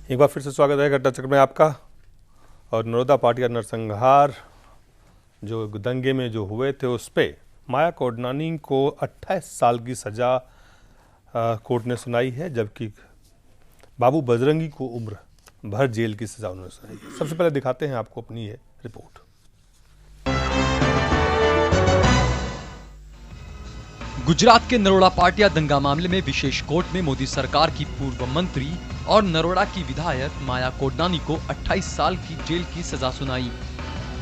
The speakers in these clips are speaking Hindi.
एक बार फिर से स्वागत है घटना चक्र में आपका। और नरोदा पाटिया नरसंहार जो दंगे में जो हुए थे उस पर माया कोडनानी को 28 साल की सज़ा कोर्ट ने सुनाई है, जबकि बाबू बजरंगी को उम्र भर जेल की सज़ा उन्होंने सुनाई है। सबसे पहले दिखाते हैं आपको अपनी ये रिपोर्ट। गुजरात के नरोड़ा पाटिया दंगा मामले में विशेष कोर्ट में मोदी सरकार की पूर्व मंत्री और नरोड़ा की विधायक माया कोडनानी को 28 साल की जेल की सजा सुनाई,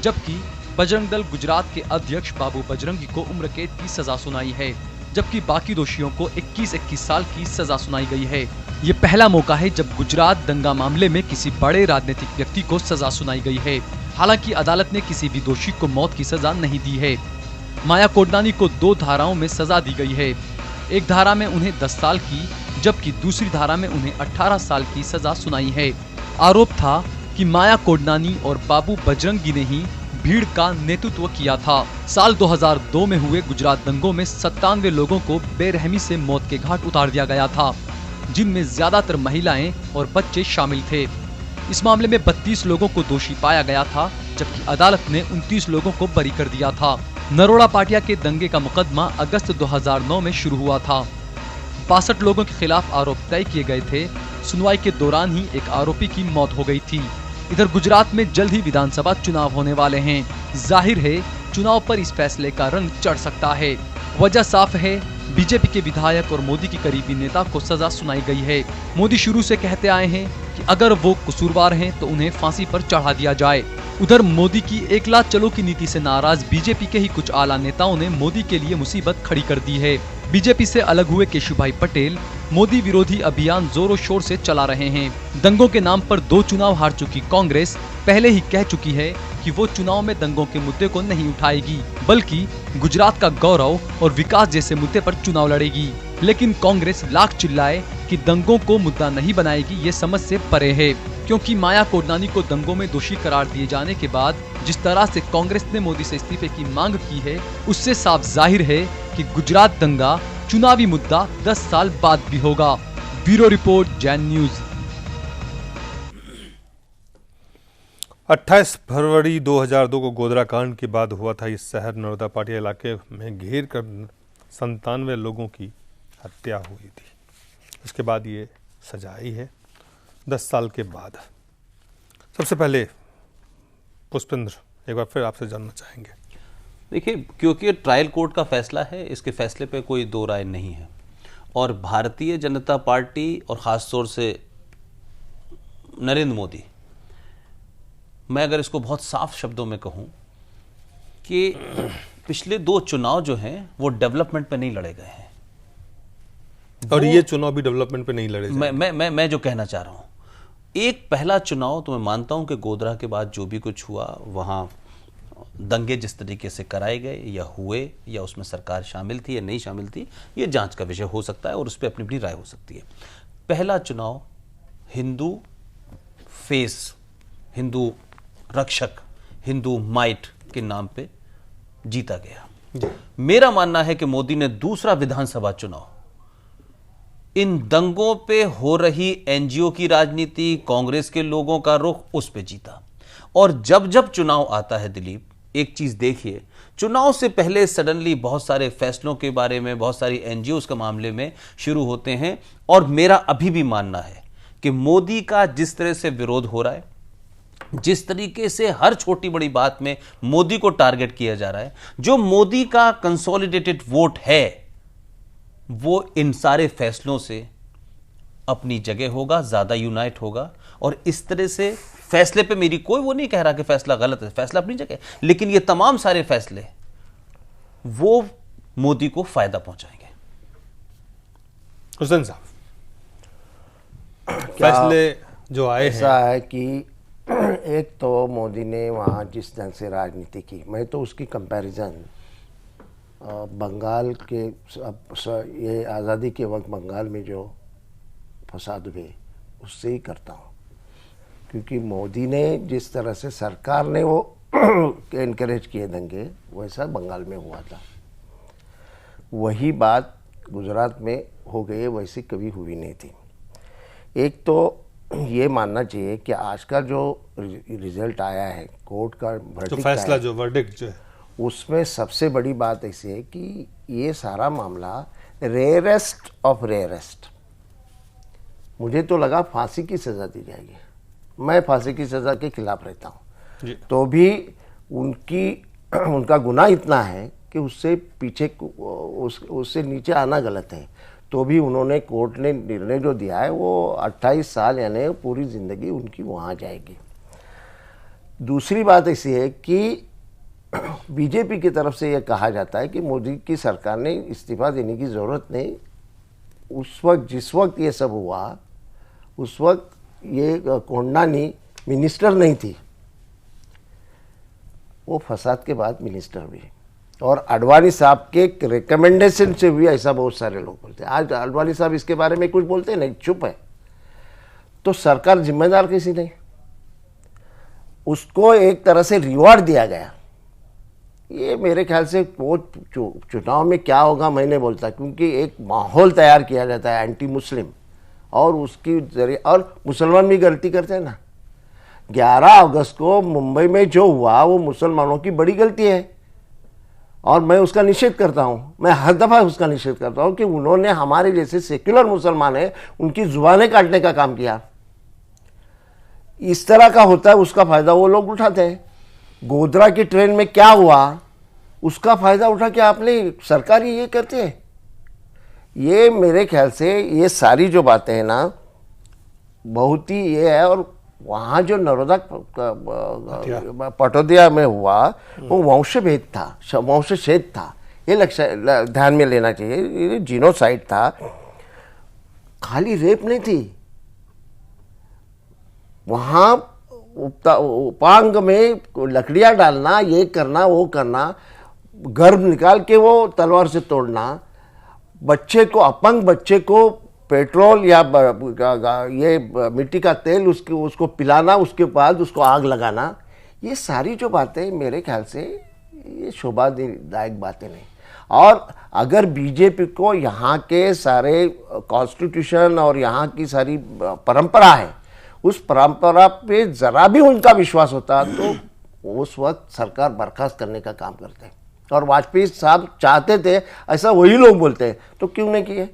जबकि बजरंग दल गुजरात के अध्यक्ष बाबू बजरंगी को उम्र कैद की सजा सुनाई है, जबकि बाकी दोषियों को 21-21 साल की सजा सुनाई गई है। ये पहला मौका है जब गुजरात दंगा मामले में किसी बड़े राजनीतिक व्यक्ति को सजा सुनाई गई है। हालांकि अदालत ने किसी भी दोषी को मौत की सजा नहीं दी है। माया कोडनानी को 2 धाराओं में सजा दी गई है। एक धारा में उन्हें 10 साल की, जबकि दूसरी धारा में उन्हें 18 साल की सजा सुनाई है। आरोप था कि माया कोडनानी और बाबू बजरंगी ने ही भीड़ का नेतृत्व किया था। साल 2002 में हुए गुजरात दंगों में 97 लोगों को बेरहमी से मौत के घाट उतार दिया गया था, जिनमें ज्यादातर महिलाएं और बच्चे शामिल थे। इस मामले में 32 लोगों को दोषी पाया गया था, जबकि अदालत ने 29 लोगों को बरी कर दिया था। नरोड़ा पाटिया के दंगे का मुकदमा अगस्त 2009 में शुरू हुआ था। 62 लोगों के खिलाफ आरोप तय किए गए थे। सुनवाई के दौरान ही एक आरोपी की मौत हो गई थी। इधर गुजरात में जल्द ही विधानसभा चुनाव होने वाले हैं। जाहिर है चुनाव पर इस फैसले का रंग चढ़ सकता है। वजह साफ है, बीजेपी के विधायक और मोदी की करीबी नेता को सजा सुनाई गई है। मोदी शुरू से कहते आए हैं कि अगर वो कसूरवार हैं तो उन्हें फांसी पर चढ़ा दिया जाए। उधर मोदी की एकला चलो की नीति से नाराज बीजेपी के ही कुछ आला नेताओं ने मोदी के लिए मुसीबत खड़ी कर दी है। बीजेपी से अलग हुए केशुभाई पटेल मोदी विरोधी अभियान जोरों शोर से चला रहे हैं। दंगों के नाम पर 2 चुनाव हार चुकी कांग्रेस पहले ही कह चुकी है कि वो चुनाव में दंगों के मुद्दे को नहीं उठाएगी, बल्कि गुजरात का गौरव और विकास जैसे मुद्दे पर चुनाव लड़ेगी। लेकिन कांग्रेस लाख चिल्लाए कि दंगों को मुद्दा नहीं बनाएगी, ये समझ से परे है, क्योंकि माया कोडनानी को दंगों में दोषी करार दिए जाने के बाद जिस तरह से कांग्रेस ने मोदी से इस्तीफे की मांग की है, उससे साफ जाहिर है कि गुजरात दंगा चुनावी मुद्दा 10 साल बाद भी होगा। Bureau report, Jain news. 28 फरवरी 2002 को गोधरा कांड के बाद हुआ था इस शहर नरोदा पाटिया इलाके में घेर कर 97 लोगों की हत्या हुई थी। उसके बाद ये सजा आई है 10 साल के बाद। सबसे पहले पुष्पेंद्र, एक बार फिर आपसे जानना चाहेंगे। देखिए, क्योंकि ट्रायल कोर्ट का फैसला है, इसके फैसले पे कोई दो राय नहीं है। और भारतीय जनता पार्टी और ख़ास तौर से नरेंद्र मोदी, मैं अगर इसको बहुत साफ शब्दों में कहूं कि पिछले 2 चुनाव जो हैं वो डेवलपमेंट पे नहीं लड़े गए हैं, और ये चुनाव भी डेवलपमेंट पे नहीं लड़े जाएंगे। मैं जो कहना चाह रहा हूं, एक पहला चुनाव तो मैं मानता हूं कि गोधरा के बाद जो भी कुछ हुआ, वहां दंगे जिस तरीके से कराए गए या हुए, या उसमें सरकार शामिल थी या नहीं शामिल थी, ये जांच का विषय हो सकता है और उस पर अपनी अपनी राय हो सकती है। पहला चुनाव हिंदू फेस, हिंदू रक्षक, हिंदू माइट के नाम पे जीता गया। मेरा मानना है कि मोदी ने दूसरा विधानसभा चुनाव इन दंगों पे हो रही एनजीओ की राजनीति, कांग्रेस के लोगों का रुख, उस पे जीता। और जब जब चुनाव आता है दिलीप, एक चीज देखिए, चुनाव से पहले सडनली बहुत सारे फैसलों के बारे में, बहुत सारी एनजीओ के मामले में शुरू होते हैं। और मेरा अभी भी मानना है कि मोदी का जिस तरह से विरोध हो रहा है, जिस तरीके से हर छोटी बड़ी बात में मोदी को टारगेट किया जा रहा है, जो मोदी का कंसोलिडेटेड वोट है वो इन सारे फैसलों से अपनी जगह होगा, ज्यादा यूनाइट होगा। और इस तरह से फैसले पे मेरी कोई वो नहीं कह रहा कि फैसला गलत है, फैसला अपनी जगह, लेकिन ये तमाम सारे फैसले वो मोदी को फायदा पहुंचाएंगे। हुसैन साहब, फैसले जो आए ऐसा है कि एक तो मोदी ने वहाँ जिस ढंग से राजनीति की, मैं तो उसकी कंपैरिजन बंगाल के ये आज़ादी के वक्त बंगाल में जो फसाद हुए उससे ही करता हूँ। क्योंकि मोदी ने जिस तरह से, सरकार ने वो इनकरेज किए दंगे, वैसा बंगाल में हुआ था। वही बात गुजरात में हो गई, वैसी कभी हुई नहीं थी। एक तो ये मानना चाहिए कि आज का जो रिजल्ट आया है कोर्ट का जो verdict फैसला आया, जो वर्डिक्ट जो है, उसमें सबसे बड़ी बात ऐसी है कि ये सारा मामला रेयरेस्ट ऑफ रेयरेस्ट, मुझे तो लगा फांसी की सज़ा दी जाएगी, मैं फांसी की सज़ा के खिलाफ रहता हूँ, जी तो भी उनका गुनाह इतना है कि उससे पीछे उससे नीचे आना गलत है, तो भी उन्होंने कोर्ट ने निर्णय जो दिया है वो 28 साल यानी पूरी ज़िंदगी उनकी वहाँ जाएगी। दूसरी बात ऐसी है कि बीजेपी की तरफ से यह कहा जाता है कि मोदी की सरकार ने इस्तीफा देने की ज़रूरत नहीं, उस वक्त जिस वक्त ये सब हुआ उस वक्त ये कोंडानी मिनिस्टर नहीं थी, वो फसाद के बाद मिनिस्टर भी, और अडवाणी साहब के रिकमेंडेशन से भी ऐसा बहुत सारे लोग बोलते हैं। आज अडवाणी साहब इसके बारे में कुछ बोलते हैं नहीं, चुप है, तो सरकार जिम्मेदार किसी नहीं, उसको एक तरह से रिवॉर्ड दिया गया। ये मेरे ख्याल से वो चुनाव में क्या होगा मैं नहीं बोलता, क्योंकि एक माहौल तैयार किया जाता है एंटी मुस्लिम, और उसकी जरिए और मुसलमान भी गलती करते हैं ना। 11 अगस्त को मुंबई में जो हुआ वो मुसलमानों की बड़ी गलती है, और मैं उसका निषेध करता हूँ, मैं हर दफ़ा उसका निषेध करता हूँ कि उन्होंने हमारे जैसे सेक्युलर मुसलमान है उनकी जुबानें काटने का काम किया। इस तरह का होता है, उसका फ़ायदा वो लोग उठाते हैं। गोधरा की ट्रेन में क्या हुआ उसका फ़ायदा उठा के आपने सरकार ही ये करते हैं। ये मेरे ख्याल से ये सारी जो बातें हैं ना बहुत ही ये है, और वहाँ जो नरोदा पटोदिया में हुआ वो वंशभेद था, वंशछेद था, ये लक्ष्य ध्यान में लेना चाहिए। ये जीनोसाइड था, खाली रेप नहीं थी, वहाँ उपांग में लकड़ियाँ डालना, ये करना वो करना, गर्भ निकाल के वो तलवार से तोड़ना, बच्चे को अपंग बच्चे को पेट्रोल या ये मिट्टी का तेल उसको पिलाना, उसके बाद उसको आग लगाना, ये सारी जो बातें मेरे ख्याल से ये शोभादायक बातें नहीं। और अगर बीजेपी को यहाँ के सारे कॉन्स्टिट्यूशन और यहाँ की सारी परंपरा है, उस परंपरा पे ज़रा भी उनका विश्वास होता तो उस वक्त सरकार बर्खास्त करने का काम करते, और वाजपेयी साहब चाहते थे ऐसा, वही लोग बोलते हैं, तो क्यों नहीं किए।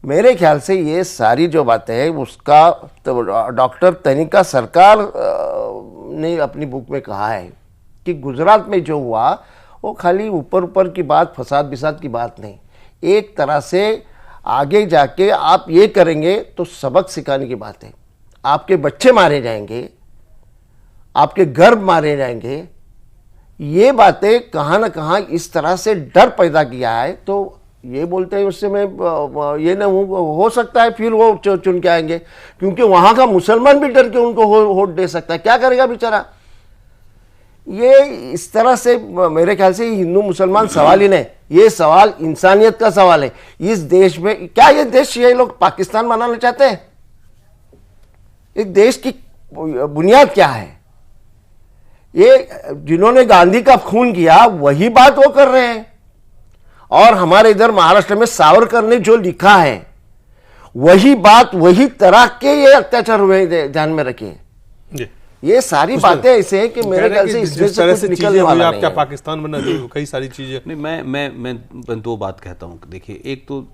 मेरे ख्याल से ये सारी जो बातें हैं उसका तो डॉक्टर तनिका सरकार ने अपनी बुक में कहा है कि गुजरात में जो हुआ वो खाली ऊपर ऊपर की बात, फसाद बिसाद की बात नहीं, एक तरह से आगे जाके आप ये करेंगे तो सबक सिखाने की बात है। आपके बच्चे मारे जाएंगे, आपके गर्भ मारे जाएंगे, ये बातें कहाँ ना कहाँ इस तरह से डर पैदा किया है। तो ये बोलते हैं उससे मैं ये ना हो सकता है फिर वो चुन के आएंगे, क्योंकि वहाँ का मुसलमान भी डर के उनको वोट दे सकता है, क्या करेगा बेचारा। ये इस तरह से मेरे ख्याल से हिंदू मुसलमान सवाल ही नहीं, ये सवाल इंसानियत का सवाल है। इस देश में क्या ये देश ये लोग पाकिस्तान बनाना चाहते हैं? इस देश की बुनियाद क्या है? ये जिन्होंने गांधी का खून किया वही बात वो कर रहे हैं, और हमारे इधर महाराष्ट्र में सावरकर ने जो लिखा है वही बात, वही तरह के ये अत्याचार हुए, ध्यान में रखिए। ये सारी बातें ऐसे हैं कि मेरे ख्याल से इसमें से कुछ निकलने वाला नहीं है। पाकिस्तान बना दी कई सारी चीजें। नहीं, मैं दो बात कहता हूँ। देखिए, एक तो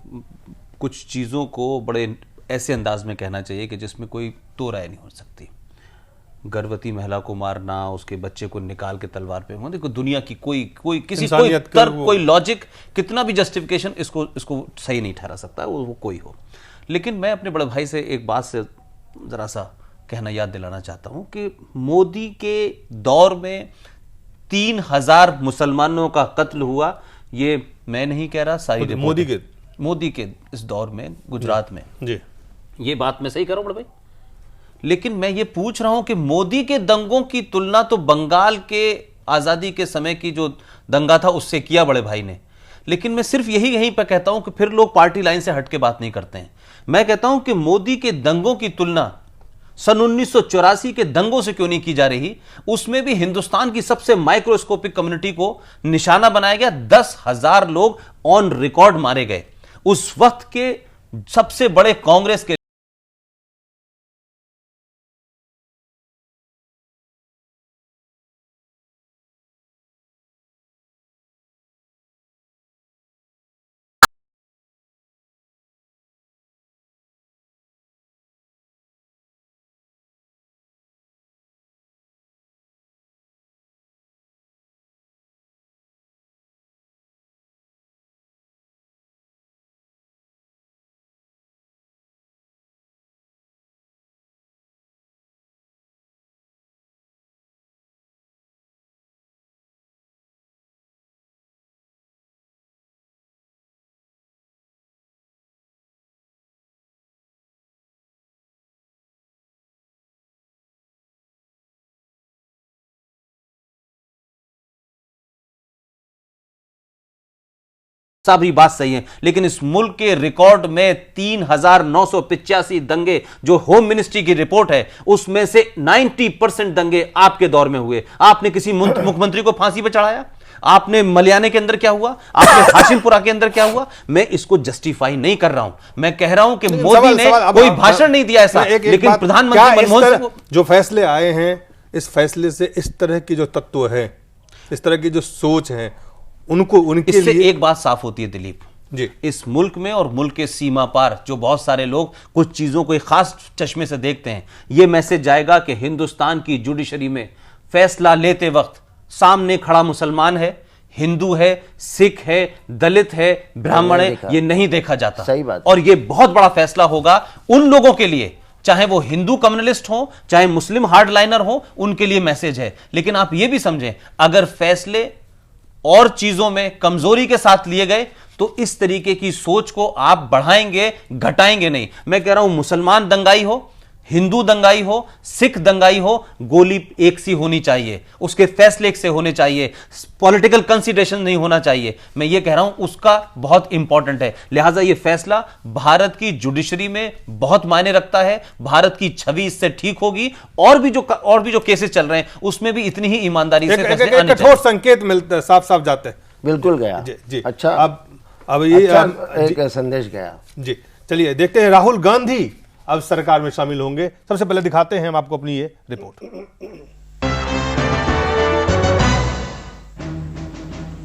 कुछ चीज़ों को बड़े ऐसे अंदाज में कहना चाहिए कि जिसमें कोई दो राय नहीं हो सकती। गर्भवती महिला को मारना, उसके बच्चे को निकाल के तलवार पे, देखो दुनिया की कोई किसी कोई तर्क, कोई लॉजिक, कितना भी जस्टिफिकेशन इसको सही नहीं ठहरा सकता, वो कोई हो। लेकिन मैं अपने बड़े भाई से एक बात से जरा सा कहना याद दिलाना चाहता हूं कि मोदी के दौर में 3000 मुसलमानों का कत्ल हुआ। ये मैं नहीं कह रहा, सारी मोदी के इस दौर में गुजरात में जी, ये बात मैं सही कर रहा हूं बड़े भाई। लेकिन मैं ये पूछ रहा हूं कि मोदी के दंगों की तुलना तो बंगाल के आजादी के समय की जो दंगा था उससे किया बड़े भाई ने। लेकिन मैं सिर्फ यहीं पर कहता हूं कि फिर लोग पार्टी लाइन से हटके बात नहीं करते हैं। मैं कहता हूं कि मोदी के दंगों की तुलना सन 1984 के दंगों से क्यों नहीं की जा रही। उसमें भी हिंदुस्तान की सबसे माइक्रोस्कोपिक कम्युनिटी को निशाना बनाया गया, 10,000 लोग ऑन रिकॉर्ड मारे गए। उस वक्त के सबसे बड़े कांग्रेस के सारी बात सही है, लेकिन इस मुल्क के रिकॉर्ड में 3,985 दंगे जो होम मिनिस्ट्री की रिपोर्ट है उसमें से 90% दंगे आपके दौर में हुए। आपने किसी मुख्यमंत्री को फांसी पर चढ़ाया? आपने मलियाने के अंदर क्या हुआ? आपने हाशिमपुरा के अंदर क्या हुआ? मैं इसको जस्टिफाई नहीं कर रहा हूं, मैं कह रहा हूं कि मोदी ने कोई भाषण नहीं दिया ऐसा, लेकिन प्रधानमंत्री मनमोहन सिंह जो फैसले आए हैं, इस फैसले से इस तरह की जो तत्व है, इस तरह की जो सोच है, उनको उनके इससे लिए एक बात साफ होती है दिलीप जी, इस मुल्क में और मुल्क के सीमा पार जो बहुत सारे लोग कुछ चीजों को एक खास चश्मे से देखते हैं, यह मैसेज जाएगा कि हिंदुस्तान की जुडिशरी में फैसला लेते वक्त सामने खड़ा मुसलमान है, हिंदू है, सिख है, दलित है, ब्राह्मण है, यह नहीं देखा जाता। सही बात। और यह बहुत बड़ा फैसला होगा उन लोगों के लिए, चाहे वो हिंदू कम्युनलिस्ट हो, चाहे मुस्लिम हार्डलाइनर हो, उनके लिए मैसेज है। लेकिन आप यह भी समझें, अगर फैसले और चीजों में कमजोरी के साथ लिए गए तो इस तरीके की सोच को आप बढ़ाएंगे, घटाएंगे नहीं। मैं कह रहा हूं मुसलमान दंगाई हो, हिंदू दंगाई हो, सिख दंगाई हो, गोली एक सी होनी चाहिए, उसके फैसले एक से होने चाहिए, पॉलिटिकल कंसीडरेशन नहीं होना चाहिए। मैं ये कह रहा हूं उसका बहुत इंपॉर्टेंट है। लिहाजा ये फैसला भारत की जुडिशरी में बहुत मायने रखता है, भारत की छवि इससे ठीक होगी, और भी जो केसेस चल रहे हैं उसमें भी इतनी ही ईमानदारी से फैसले आने कठोर संकेत मिलते हैं, साफ साफ जाते हैं। बिल्कुल गया जी, जी। अच्छा, अब ये एक संदेश गया जी। चलिए देखते हैं, राहुल गांधी अब सरकार में शामिल होंगे। सबसे पहले दिखाते हैं हम आपको अपनी ये रिपोर्ट।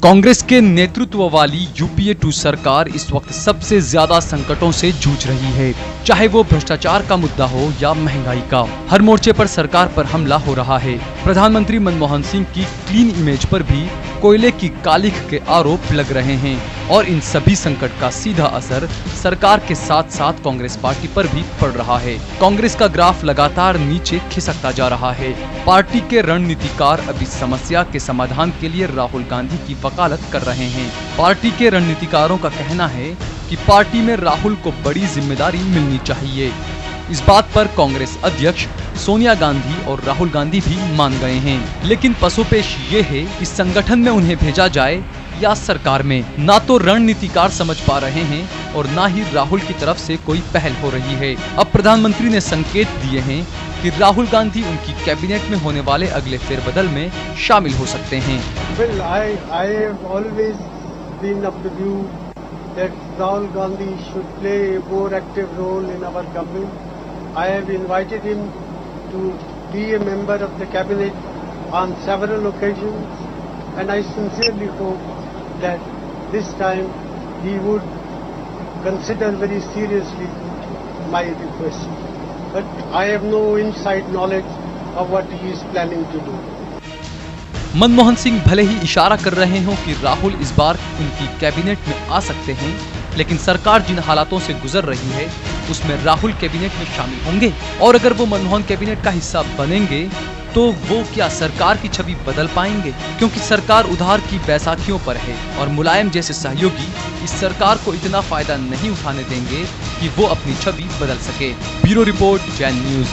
कांग्रेस के नेतृत्व वाली यूपीए 2 सरकार इस वक्त सबसे ज्यादा संकटों से जूझ रही है, चाहे वो भ्रष्टाचार का मुद्दा हो या महंगाई का। हर मोर्चे पर सरकार पर हमला हो रहा है। प्रधानमंत्री मनमोहन सिंह की क्लीन इमेज पर भी कोयले की कालिख के आरोप लग रहे हैं, और इन सभी संकट का सीधा असर सरकार के साथ साथ कांग्रेस पार्टी पर भी पड़ रहा है। कांग्रेस का ग्राफ लगातार नीचे खिसकता जा रहा है। पार्टी के रणनीतिकार अब इस समस्या के समाधान के लिए राहुल गांधी की वकालत कर रहे हैं। पार्टी के रणनीतिकारों का कहना है कि पार्टी में राहुल को बड़ी जिम्मेदारी मिलनी चाहिए। इस बात पर कांग्रेस अध्यक्ष सोनिया गांधी और राहुल गांधी भी मान गए हैं, लेकिन पसोपेश ये है कि संगठन में उन्हें भेजा जाए या सरकार में। ना तो रणनीतिकार समझ पा रहे हैं और ना ही राहुल की तरफ से कोई पहल हो रही है। अब प्रधानमंत्री ने संकेत दिए हैं कि राहुल गांधी उनकी कैबिनेट में होने वाले अगले फेरबदल में शामिल हो सकते हैं। Well, I have always been of the view that Rahul Gandhi should play a more active role in our government. I have invited him to be a member of the cabinet on several occasions, and I sincerely hope that this time he would consider very seriously my request. But I have no inside knowledge of what he is planning to do. Manmohan Singh भले ही इशारा कर रहे हों कि राहुल इस बार उनकी कैबिनेट में आ सकते हैं, लेकिन सरकार जिन हालातों से गुजर रही है उसमें राहुल कैबिनेट में शामिल होंगे, और अगर वो मनमोहन कैबिनेट का हिस्सा बनेंगे तो वो क्या सरकार की छवि बदल पाएंगे? क्योंकि सरकार उधार की बैसाखियों पर है और मुलायम जैसे सहयोगी इस सरकार को इतना फायदा नहीं उठाने देंगे कि वो अपनी छवि बदल सके। Bureau report, Jain news.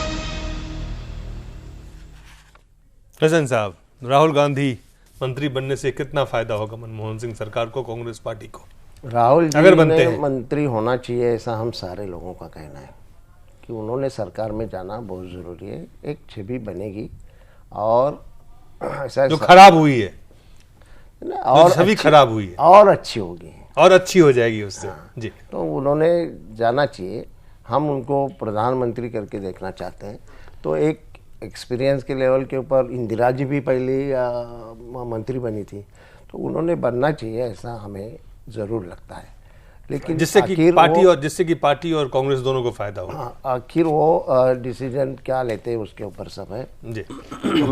Hasan साहब, राहुल गांधी मंत्री बनने से कितना फायदा होगा मनमोहन सिंह सरकार को, कांग्रेस पार्टी को? राहुल जी अगर बनते हैं मंत्री होना चाहिए, ऐसा हम सारे लोगों का कहना है कि उन्होंने सरकार में जाना बहुत ज़रूरी है। एक छवि बनेगी और ऐसा जो खराब हुई है, और छवि खराब हुई है और अच्छी होगी और अच्छी हो जाएगी उससे। जी, तो उन्होंने जाना चाहिए। हम उनको प्रधानमंत्री करके देखना चाहते हैं। तो एक एक्सपीरियंस के लेवल के ऊपर इंदिरा जी भी पहले मंत्री बनी थी, तो उन्होंने बनना चाहिए, ऐसा हमें ज़रूर लगता है। लेकिन जिससे कि पार्टी और कांग्रेस दोनों को फायदा हो। आखिर वो डिसीजन क्या लेते हैं उसके ऊपर सब है जी।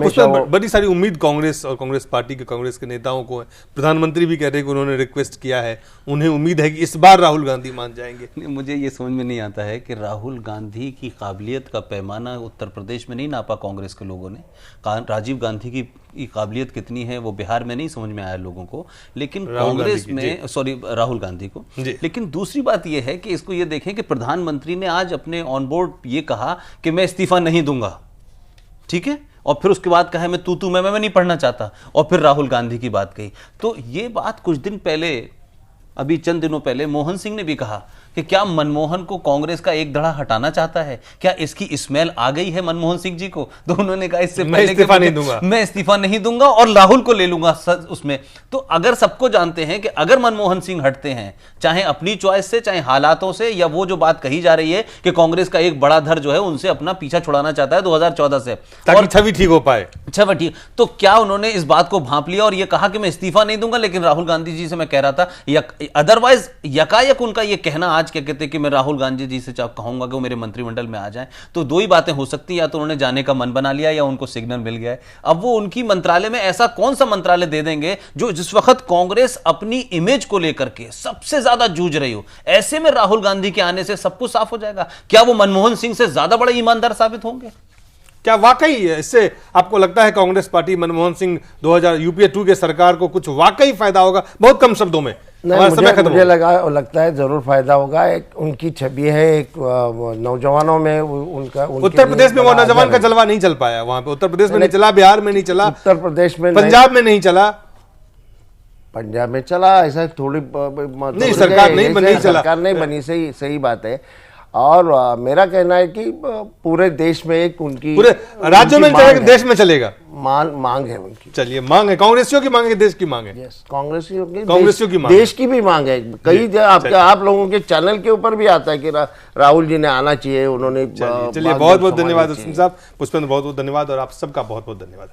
उसमें बड़ी सारी उम्मीद कांग्रेस और कांग्रेस पार्टी के, कांग्रेस के नेताओं को है। प्रधानमंत्री भी कह रहे हैं कि उन्होंने रिक्वेस्ट किया है, उन्हें उम्मीद है कि इस बार राहुल गांधी मान जाएंगे। मुझे ये समझ में नहीं आता है कि राहुल गांधी की काबिलियत का पैमाना उत्तर प्रदेश में नहीं नापा कांग्रेस के लोगों ने। राजीव गांधी की काबिलियत कितनी है वो बिहार में नहीं समझ में आया लोगों को, लेकिन कांग्रेस में, सॉरी, राहुल गांधी को। लेकिन दूसरी बात यह है कि इसको ये देखें कि प्रधानमंत्री ने आज अपने ऑन बोर्ड ये कहा कि मैं इस्तीफा नहीं दूंगा, ठीक है, और फिर उसके बाद कहा मैं मैं नहीं पढ़ना चाहता, और फिर राहुल गांधी की बात कही। तो ये बात कुछ दिन पहले अभी चंद दिनों पहले मोहन सिंह ने भी कहा कि क्या मनमोहन को कांग्रेस का एक धड़ा हटाना चाहता है, क्या इसकी स्मेल आ गई है मनमोहन सिंह जी को? तो उन्होंने कहा इससे मैं पहले इस्तीफा नहीं दूंगा, मैं इस्तीफा नहीं दूंगा और राहुल को ले लूंगा उसमें। तो अगर सबको जानते हैं कि अगर मनमोहन सिंह हटते हैं, चाहे अपनी चॉइस से, चाहे हालातों से, या वो जो बात कही जा रही है कि कांग्रेस का एक बड़ा धड़ जो है उनसे अपना पीछा छुड़ाना चाहता है 2014 से, ताकि छवि ठीक हो पाए। छवि ठीक, तो क्या उन्होंने इस बात को भांप लिया और ये कहा कि मैं इस्तीफा नहीं दूंगा? लेकिन राहुल गांधी जी से मैं कह रहा था, अदरवाइज यकायक उनका ये कहना आज क्या कहते कि मैं राहुल गांधी जी से कहूंगा कि वो मेरे मंत्रिमंडल में आ जाएं, तो दो ही बातें हो सकती हैं, या तो उन्होंने जाने का मन बना लिया या उनको सिग्नल मिल गया है। अब वो उनकी मंत्रालय में ऐसा कौन सा मंत्रालय दे देंगे जो जिस वक्त कांग्रेस अपनी इमेज को लेकर के सबसे ज्यादा जूझ रही हो, ऐसे में राहुल गांधी के आने से सब कुछ साफ हो जाएगा? क्या वो मनमोहन सिंह से ज्यादा बड़े ईमानदार साबित होंगे? क्या वाकई इससे आपको लगता है कांग्रेस पार्टी मनमोहन सिंह 2000 यूपीए 2 के सरकार को कुछ वाकई फायदा होगा? बहुत कम शब्दों में मुझे लगता है जरूर फायदा होगा। एक उनकी छवि है, एक नौजवानों में उनका उत्तर प्रदेश में वो नौजवान का जलवा नहीं चल पाया, वहां पे उत्तर प्रदेश में नहीं चला, बिहार में नहीं चला, उत्तर प्रदेश में, पंजाब में नहीं चला, पंजाब में चला, ऐसा थोड़ी नहीं, सरकार नहीं बनी, सरकार नहीं बनी, सही बात है। और मेरा कहना है कि पूरे देश में एक उनकी, पूरे राज्यों में चलेगा, देश में चलेगा, मांग है उनकी। चलिए, मांग है, कांग्रेसियों की मांग है, देश की मांग है, कांग्रेसियों की मांग, देश की भी मांग है। कई आप लोगों के चैनल के ऊपर भी आता है कि राहुल जी ने आना चाहिए, उन्होंने। चलिए, बहुत बहुत धन्यवाद साहब, पुष्पेंद्र, बहुत बहुत धन्यवाद, और आप सबका बहुत बहुत धन्यवाद।